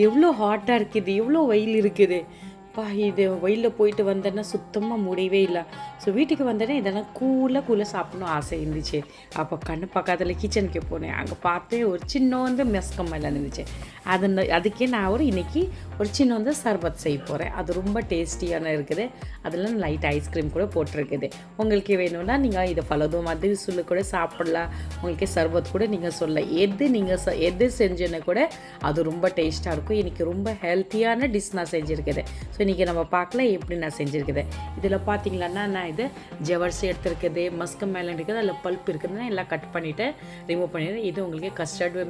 எவ்வளோ ஹாட்டாக இருக்குது, எவ்வளோ வெயில் இருக்குது. இது வெயிலில் போயிட்டு வந்தேன்னா சுத்தமாக முடியவே இல்லை. ஸோ வீட்டுக்கு வந்தேன்னா இதெல்லாம் கூலாக சாப்பிடணும் ஆசை இருந்துச்சு. அப்போ கண்ணு பக்கத்தில் கிச்சனுக்கு போனேன். அங்கே பார்த்து ஒரு சின்ன மெஸ்கமெல்லாம் இருந்துச்சு. அதுக்கே நான் இன்றைக்கி ஒரு சின்ன சர்பத் செய்ய போகிறேன். அது ரொம்ப டேஸ்டியான இருக்குது. அதில் லைட் ஐஸ்கிரீம் கூட போட்டிருக்குது. உங்களுக்கு வேணும்னா நீங்கள் இதை பலதும் அது சொல்லி கூட சாப்பிட்லாம். உங்களுக்கு சர்பத் கூட நீங்கள் சொல்லலாம். எது செஞ்சுன்னு கூட அது ரொம்ப டேஸ்ட்டாக இருக்கும். இன்றைக்கி ரொம்ப ஹெல்த்தியான டிஷ் நான் செஞ்சுருக்குது. ஸோ இன்றைக்கி நம்ம பார்க்கலாம் எப்படி நான் செஞ்சுருக்குது. இதில் பார்த்தீங்களான்னா நான் இது ஜவர்சி எடுத்துருக்குது, மஸ்க்மெலன் இருக்குது, அதில் பல்ப் இருக்குதுன்னா எல்லாம் கட் பண்ணிவிட்டு ரிமூவ் பண்ணிடுறேன். இது உங்களுக்கு கஸ்டர்டு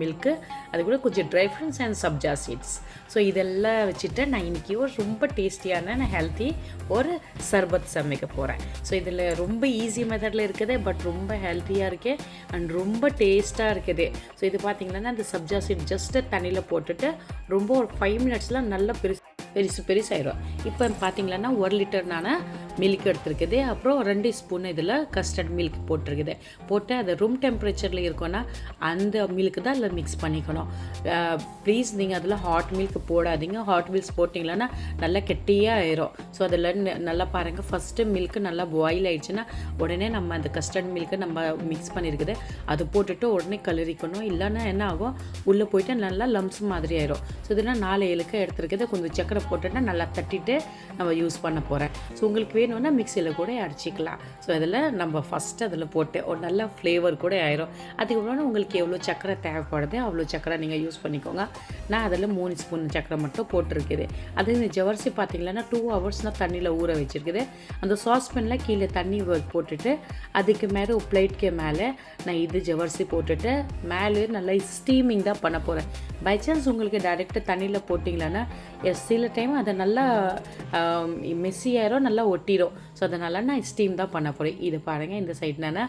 மில்க்கு, அது கூட கொஞ்சம் dry fruits and sabja seeds. So இதெல்லாம் வச்சுட்டு நான் இன்றைக்கி ஒரு ரொம்ப டேஸ்டியான ஹெல்த்தி ஒரு சர்பத் சமைக்க போகிறேன். ஸோ இதில் ரொம்ப ஈஸி மெத்தடில் இருக்குது, பட் ரொம்ப ஹெல்த்தியாக இருக்குது அண்ட் ரொம்ப டேஸ்ட்டாக இருக்குது. ஸோ இது பார்த்திங்கன்னா அந்த சப்ஜா சீட் ஜஸ்ட்டு தண்ணியில் போட்டுட்டு ரொம்ப ஒரு 5 மினிட்ஸில் நல்லா பெருசாயிடும். இப்போ பார்த்தீங்கன்னா 1 லிட்டர் நான் மில்க் எடுத்துருக்குது. அப்புறம் 2 ஸ்பூன் இதில் கஸ்டர்ட் மில்க் போட்டிருக்குது. போட்டு அது ரூம் டெம்பரேச்சரில் இருக்குன்னா அந்த மில்க்கு தான் அதில் மிக்ஸ் பண்ணிக்கணும். ப்ளீஸ் நீங்கள் அதில் ஹாட் மில்க் போடாதீங்க. ஹாட் மில்க்ஸ் போட்டிங்களான்னா நல்லா கெட்டியாக ஆயிரும். ஸோ அதில் நல்லா பாருங்கள், ஃபஸ்ட்டு மில்க்கு நல்லா பாயில் ஆகிடுச்சுன்னா உடனே நம்ம அந்த கஸ்டர்ட் மில்க்கு நம்ம மிக்ஸ் பண்ணியிருக்குது அது போட்டுட்டு உடனே கலரிக்கணும். இல்லைன்னா என்ன ஆகும், உள்ளே போயிட்டு நல்லா லம்ஸ் மாதிரி ஆயிரும். ஸோ இதெல்லாம் 4 ஏலக்காய் எடுத்துருக்குது. கொஞ்சம் சக்கரை போட்டுட்டு நல்லா தட்டிட்டு நம்ம யூஸ் பண்ண போகிறேன். ஸோ உங்களுக்கு வேணும்னா மிக்சியில் கூட அடிச்சிக்கலாம். ஸோ அதில் நம்ம ஃபஸ்ட்டு அதில் போட்டு ஒரு நல்ல ஃப்ளேவர் கூட ஆயிரும். அதுக்கப்புறம் உங்களுக்கு எவ்வளோ சக்கரை தேவைப்படுது அவ்வளோ சக்கரை நீங்கள் யூஸ் பண்ணிக்கோங்க. நான் அதில் 3 ஸ்பூன் சக்கரை மட்டும் போட்டிருக்குது. அது இந்த ஜவர்சி பார்த்திங்கன்னா 2 ஹவர்ஸ்னால் தண்ணியில் ஊற வச்சுருக்குது. அந்த சாஸ்பேனில் கீழே தண்ணி போட்டுட்டு அதுக்கு மேலே ஒரு பிளேட்க்கு மேலே நான் இது ஜவர்சி போட்டுட்டு மேலே நல்லா ஸ்டீமிங் தான் பண்ண போகிறேன். பை சான்ஸ் உங்களுக்கு டைரெக்டாக தண்ணியில் போட்டிங்களான்னா சில டைம் அதை நல்லா மெஸ்ஸியாயிரும், நல்லா ஒட்டிடும். ஸோ அதனால் நான் ஸ்டீம் தான் பண்ண போகிறேன். இது பாருங்கள், இந்த சைடு நான்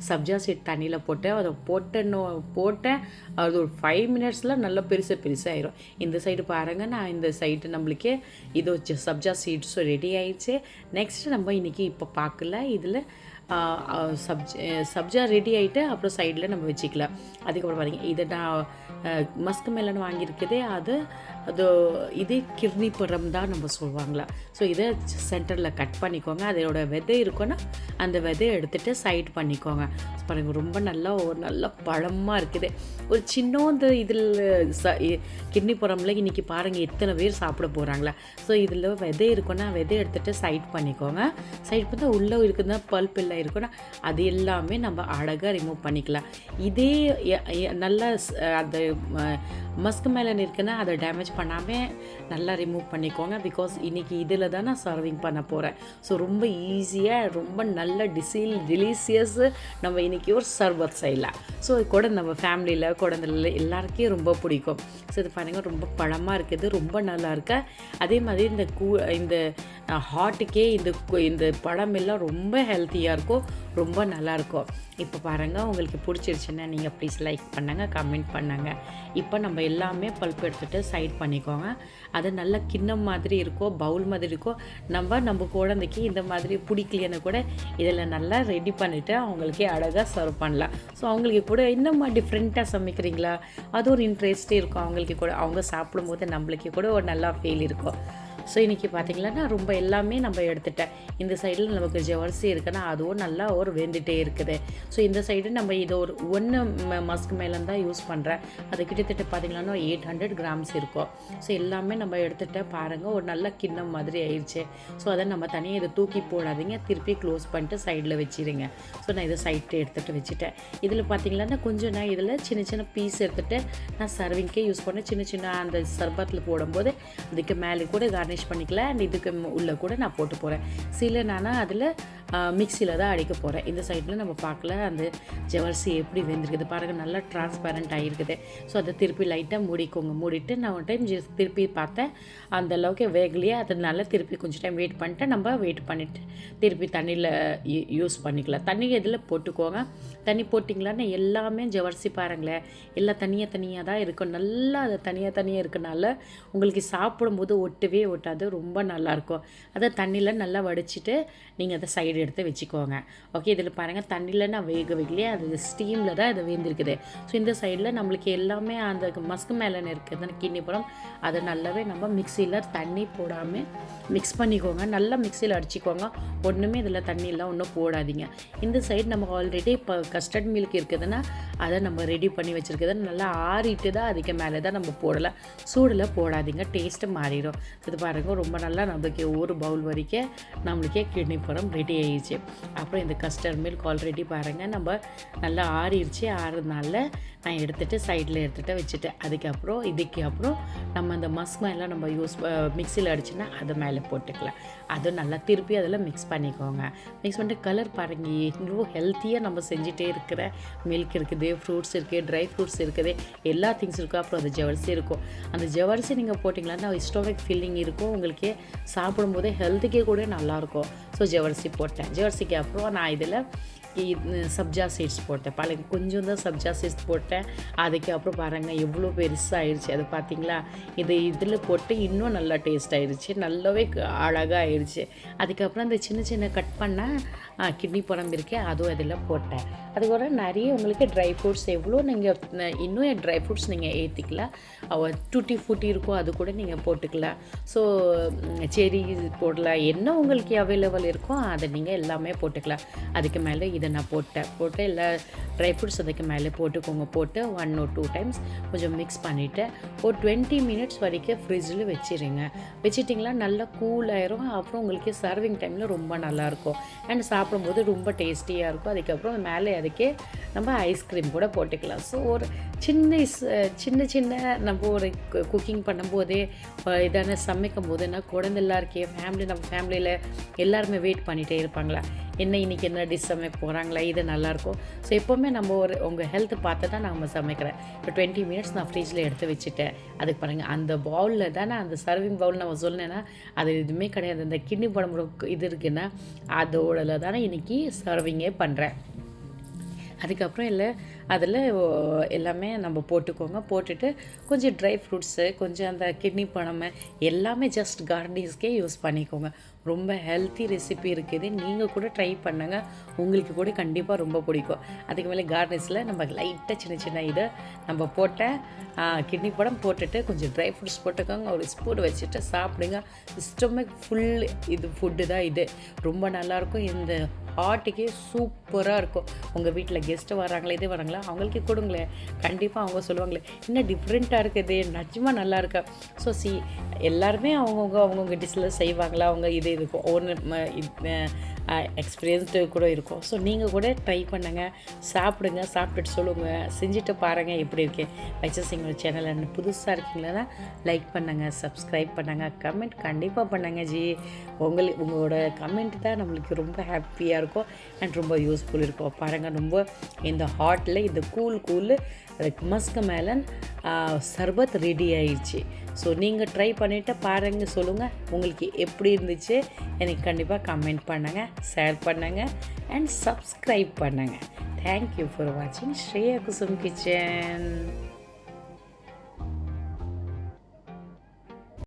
சப்ஜா சீட் தண்ணியில் போட்டு அதை போட்டேன். அது ஒரு 5 மினிட்ஸில் நல்லா பெருசாகிடும். இந்த சைடு பாருங்கள், நான் இந்த சைடு நம்மளுக்கு இது சப்ஜா சீட்ஸ் ரெடி ஆயிடுச்சு. நெக்ஸ்ட்டு நம்ம இன்றைக்கி இப்போ பார்க்கல. இதில் சப்ஜா ரெடி ஆகிட்டு அப்புறம் சைடில் நம்ம வச்சுக்கலாம். அதுக்கப்புறம் பாருங்கள், இதை நான் மஸ்க்மெலன் வாங்கியிருக்குதே அது இதே கிர்னி பழம் தான் நம்ம சொல்லுவாங்களா. ஸோ இதை சென்டரில் கட் பண்ணிக்கோங்க. அதோட விதை இருக்குன்னா அந்த விதையை எடுத்துகிட்டு சைட் பண்ணிக்கோங்க. பாருங்கள், ரொம்ப நல்ல பழமாக இருக்குது. ஒரு சின்னோந்து இதில் கிர்னி பழமில் இன்றைக்கி பாருங்கள் எத்தனை பேர் சாப்பிட போகிறாங்களா. ஸோ இதில் விதை இருக்குன்னா விதை எடுத்துகிட்டு சைட் பண்ணிக்கோங்க. சைட் பண்ணி உள்ளே இருக்குதுன்னா பல்ப் எல்லாம் இருக்குன்னா அது எல்லாமே நம்ம அழகாக ரிமூவ் பண்ணிக்கலாம். இதே நல்லா அந்த மஸ்க்மெலன் இருக்குன்னா அதை டேமேஜ் பண்ணாமல் நல்லா ரிமூவ் பண்ணிக்கோங்க. பிகாஸ் இன்றைக்கி இதில் தான் நான் சர்விங் பண்ண போகிறேன். ஸோ ரொம்ப ஈஸியாக ரொம்ப நல்ல டெலிசியஸ் நம்ம இன்றைக்கி ஒரு சர்பத் செய்யலாம். ஸோ கூட நம்ம ஃபேமிலியில் குழந்தைல எல்லாருக்கும் ரொம்ப பிடிக்கும். ஸோ இது பாருங்கள், ரொம்ப பழமாக இருக்குது, ரொம்ப நல்லா இருக்கு. அதே மாதிரி இந்த ஹார்ட்டுக்கே இந்த பழம் எல்லாம் ரொம்ப ஹெல்த்தியாக இருக்கும், ரொம்ப நல்லாயிருக்கும். இப்போ பாருங்கள், உங்களுக்கு பிடிச்சிருச்சுன்னா நீங்கள் ப்ளீஸ் லைக் பண்ணுங்கள், கமெண்ட் பண்ணுங்கள். இப்போ நம்ம எல்லாமே பல்ப் எடுத்துகிட்டு சைட் பண்ணிக்கோங்க. அது நல்ல கிண்ணம் மாதிரி இருக்கும், பவுல் மாதிரி இருக்கும். நம்ம குழந்தைக்கு இந்த மாதிரி பிடிக்கலைன்னு கூட இதில் நல்லா ரெடி பண்ணிவிட்டு அவங்களுக்கே அழகாக சர்வ் பண்ணலாம். ஸோ அவங்களுக்கு கூட இன்னும் டிஃப்ரெண்ட்டாக சமைக்கிறீங்களா, அது ஒரு இன்ட்ரெஸ்ட்டே இருக்கும் அவங்களுக்கு கூட. அவங்க சாப்பிடும்போது நம்மளுக்கு கூட ஒரு நல்லா ஃபீல் இருக்கும். ஸோ இன்றைக்கி பார்த்திங்கன்னா ரொம்ப எல்லாமே நம்ம எடுத்துட்டேன். இந்த சைடில் நமக்கு ஜவர்சி இருக்குன்னா அதுவும் நல்லா ஒரு வெந்துகிட்டே இருக்குது. ஸோ இந்த சைடு நம்ம இது ஒரு 1 மஸ்க்மெலன் தான் யூஸ் பண்ணுறேன். அது கிட்டத்தட்ட பார்த்திங்கன்னா 800 கிராம்ஸ் இருக்கும். ஸோ எல்லாமே நம்ம எடுத்துகிட்டு பாருங்கள், ஒரு நல்ல கிண்ணம் மாதிரி ஆயிடுச்சு. ஸோ அதை நம்ம தனியாக இதை தூக்கி போடாதீங்க, திருப்பி க்ளோஸ் பண்ணிட்டு சைடில் வச்சிடுங்க. ஸோ நான் இதை சைட்டை எடுத்துகிட்டு வச்சுட்டேன். இதில் பார்த்திங்கன்னா கொஞ்சம் நான் இதில் சின்ன பீஸ் எடுத்துகிட்டு நான் சர்விங்க்கே யூஸ் பண்ணேன். சின்ன அந்த சர்பத்தில் போடும்போது அதுக்கு மேலே கூட கார்னிஷ் பண்ணிக்கலாம். அண்ட் இதுக்கு உள்ளே கூட நான் போட்டு போகிறேன். சில நான் அதில் மிக்சியில் தான் அடிக்க போகிறேன். இந்த சைடில் நம்ம பார்க்கல அந்த ஜவர்சி எப்படி வெந்திருக்குது பாருங்கள், நல்லா டிரான்ஸ்பேரண்ட் ஆகிருக்குது. ஸோ அதை திருப்பி லைட்டாக மூடிட்டு நான் ஒரு டைம் திருப்பி பார்த்தேன், அந்த அளவுக்கு வேகலையே. அதனால திருப்பி கொஞ்சம் டைம் வெயிட் பண்ணிவிட்டு திருப்பி தண்ணியில் யூஸ் பண்ணிக்கலாம். தண்ணி இதில் போட்டுக்கோங்க. தண்ணி போட்டிங்களான்னு எல்லாமே ஜவர்சி பாருங்களேன், எல்லாம் தனியாக தான் இருக்கும். நல்லா அதை தனியாக இருக்கனால உங்களுக்கு சாப்பிடும்போது ஒட்டவே ஒட்டாது, ரொம்ப நல்லாயிருக்கும். அதை தண்ணியில் நல்லா வடிச்சிட்டு நீங்கள் அதை சைடு எடுத்து வச்சுக்கோங்க. ஓகே, இதில் பாருங்கள் தண்ணியில் நான் வேக வைக்கலையே, அது ஸ்டீமில் தான் இது வேந்திருக்குது. ஸோ இந்த சைடில் நம்மளுக்கு எல்லாமே அந்த மஸ்க் மேலன் இருக்குது கிட்னி பழம், அதை நல்லாவே நம்ம மிக்சியில் தண்ணி போடாமல் மிக்ஸ் பண்ணிக்கோங்க. நல்லா மிக்சியில் அடிச்சிக்கோங்க. ஒன்றுமே இதில் தண்ணியெல்லாம் ஒன்றும் போடாதீங்க. இந்த சைடு நம்ம ஆல்ரெடி இப்போ கஸ்டர்ட் மில்க் இருக்குதுன்னா அதை நம்ம ரெடி பண்ணி வச்சுருக்குது நல்லா ஆறிட்டு தான் அதுக்கு மேலே தான் நம்ம போடலாம். சூடில் போடாதீங்க, டேஸ்ட்டு மாறிடும். இது பாருங்கள் ரொம்ப நல்லா நம்மளுக்கு ஒரு பவுல் வரைக்கும் நம்மளுக்கே கிட்னி பழம் ரெடி ஆகிடுச்சு. அப்புறம் இந்த கஸ்டர்ட் மில்க் ஆல்ரெடி பாருங்கள் நம்ம நல்லா ஆறிடுச்சு. ஆறுனால நான் எடுத்துகிட்டு சைடில் எடுத்துகிட்டு வச்சுட்டேன். இதுக்கப்புறம் நம்ம அந்த மஸ்க்மெல்லாம் நம்ம மிக்சியில் அடிச்சுன்னா அதை மேலே போட்டுக்கலாம். அதுவும் நல்லா திருப்பி அதில் மிக்ஸ் பண்ணிக்கோங்க. மிக்ஸ் பண்ணிட்டு கலர் பாருங்க, இன்னும் ஹெல்த்தியாக நம்ம செஞ்சுட்டே இருக்கிற மில்க் இருக்குது, ஃப்ரூட்ஸ் இருக்குது, ட்ரை ஃப்ரூட்ஸ் இருக்குது, எல்லா திங்ஸ் இருக்கும். அப்புறம் அந்த ஜவர்சி இருக்கும். அந்த ஜவர்சி நீங்கள் போட்டிங்களான்னா ஸ்டொமக் ஃபில்லிங் இருக்கும். உங்களுக்கு சாப்பிடும்போதே ஹெல்த்துக்கே கூட நல்லாயிருக்கும். ஸோ ஜவர்சி போட்டேன். ஜவர்சிக்கு அப்புறம் நான் இதில் சப்ஜா சீட்ஸ் போட்டேன். கொஞ்சம் தான் சப்ஜா சீட்ஸ் போட்டேன். அதுக்கப்புறம் பாருங்கள் எவ்வளோ பெருசாக ஆயிடுச்சு. அது பார்த்தீங்களா, இதில் போட்டு இன்னும் நல்லா டேஸ்ட் ஆயிடுச்சு, நல்லாவே அழகாக ஆயிடுச்சு. அதுக்கப்புறம் அந்த சின்ன சின்ன கட் பண்ணால் கிட்னி பழம் இருக்கே, அதுவும் அதில் போட்டேன். அதுக்கப்புறம் நிறைய உங்களுக்கு ட்ரை ஃப்ரூட்ஸ் எவ்வளோ நீங்கள் இன்னும் ட்ரை ஃப்ரூட்ஸ் நீங்கள் ஏற்றிக்கலாம். டூட்டி ஃபூட்டி இருக்கும், அது கூட நீங்கள் போட்டுக்கலாம். ஸோ செரி போடலாம், என்ன உங்களுக்கு அவைலபிள் இருக்கோ அதை நீங்கள் எல்லாமே போட்டுக்கலாம். அதுக்கு மேலே இதை நான் போட்டு எல்லா ட்ரை ஃப்ரூட்ஸ் அதுக்கு மேலே போட்டுக்கோங்க. போட்டு 1 or 2 times கொஞ்சம் மிக்ஸ் பண்ணிவிட்டு ஒரு 20 minutes வரைக்கும் ஃப்ரிட்ஜில் வச்சிட்டிங்களா நல்லா கூல் ஆயிரும். அப்புறம் உங்களுக்கு சர்விங் டைமில் ரொம்ப நல்லாயிருக்கும். அண்ட் சாப்பிடும்போது ரொம்ப டேஸ்டியாக இருக்கும். அதுக்கப்புறம் மேலே அதுக்கே நம்ம ஐஸ்கிரீம் கூட போட்டுக்கலாம். ஸோ ஒரு சின்ன நம்ம ஒரு குக்கிங் பண்ணும்போதே இதான சமைக்கும் போதுன்னா குழந்தைலாம் இருக்கே நம்ம ஃபேமிலியில் எல்லாருமே வெயிட் பண்ணிகிட்டே இருப்பாங்களா, இன்றைக்கி என்ன டிஷ் சமைக்க போகிறாங்களா, இது நல்லாயிருக்கும். ஸோ எப்போவுமே நம்ம உங்கள் ஹெல்த் பார்த்து தான் நம்ம சமைக்கிறேன். இப்போ 20 minutes நான் ஃப்ரிட்ஜில் எடுத்து வச்சுட்டேன். அதுக்கு பாருங்கள் அந்த பவுலில் தானே, அந்த சர்விங் பவுல் நம்ம சொன்னேன்னா அது எதுவுமே கிடையாது. அந்த கிட்னி பழம் இது இருக்குன்னா அதோட தானே இன்றைக்கி சர்விங்கே பண்ணுறேன். அதுக்கப்புறம் அதில் எல்லாமே நம்ம போட்டுக்கோங்க. போட்டுட்டு கொஞ்சம் ட்ரை ஃப்ரூட்ஸு, கொஞ்சம் அந்த கிட்னி பழம் எல்லாமே ஜஸ்ட் கார்னிஷ்கே யூஸ் பண்ணிக்கோங்க. ரொம்ப ஹெல்த்தி ரெசிபி இருக்குது, நீங்கள் கூட ட்ரை பண்ணுங்கள், உங்களுக்கு கூட கண்டிப்பாக ரொம்ப பிடிக்கும். அதுக்கு மேலே கார்னிஷில் நம்ம லைட்டாக சின்ன இதை நம்ம போட்டேன் கிட்னி பழம் போட்டுட்டு கொஞ்சம் ட்ரை ஃப்ரூட்ஸ் போட்டுக்கோங்க. ஒரு ஸ்பூன் வச்சுட்டு சாப்பிடுங்க. ஸ்டொமக் ஃபுல் இது ஃபுட்டு தான் இது, ரொம்ப நல்லாயிருக்கும். இந்த ஹார்ட்டுக்கே சூப்பராக இருக்கும். உங்கள் வீட்டில் கெஸ்ட்டு வராங்களே வராங்களா அவங்களுக்கு கொடுங்களேன், கண்டிப்பாக அவங்க சொல்லுவாங்களே இன்னும் டிஃப்ரெண்ட்டாக இருக்குது, நிஜமாக நல்லா இருக்கா. ஸோ எல்லாருமே அவங்கவுங்க டிஷ்ஷில் செய்வாங்களா, அவங்க இது இருக்கும் ஓன் எக்ஸ்பீரியன்ஸ்டு கூட இருக்கும். ஸோ நீங்கள் கூட ட்ரை பண்ணுங்கள், சாப்பிடுங்க, சாப்பிட்டுட்டு சொல்லுங்கள், செஞ்சுட்டு பாருங்கள் எப்படி இருக்கு. வைச்சஸ் எங்களோட சேனல் புதுசாக இருக்கீங்களா லைக் பண்ணுங்கள், சப்ஸ்கிரைப் பண்ணுங்கள், கமெண்ட் கண்டிப்பாக பண்ணுங்கள் ஜி. உங்களோட கமெண்ட் தான் நம்மளுக்கு ரொம்ப ஹாப்பியாக இருக்கும் அண்ட் ரொம்ப யூஸ்ஃபுல் இருக்கும். பாருங்கள் ரொம்ப இந்த ஹாட்டில் இந்த கூல் மஸ்க்மெலன் சர்பத் ரெடி ஆயிடுச்சு. ஸோ நீங்கள் ட்ரை பண்ணிவிட்டு பாருங்கள், சொல்லுங்கள் உங்களுக்கு எப்படி இருந்துச்சு. எனக்கு கண்டிப்பாக கமெண்ட் பண்ணுங்கள், ஷேர் பண்ணுங்கள் அண்ட் சப்ஸ்கிரைப் பண்ணுங்கள். தேங்க்யூ ஃபார் வாட்சிங் ஸ்ரேயா குசும் கிச்சன்.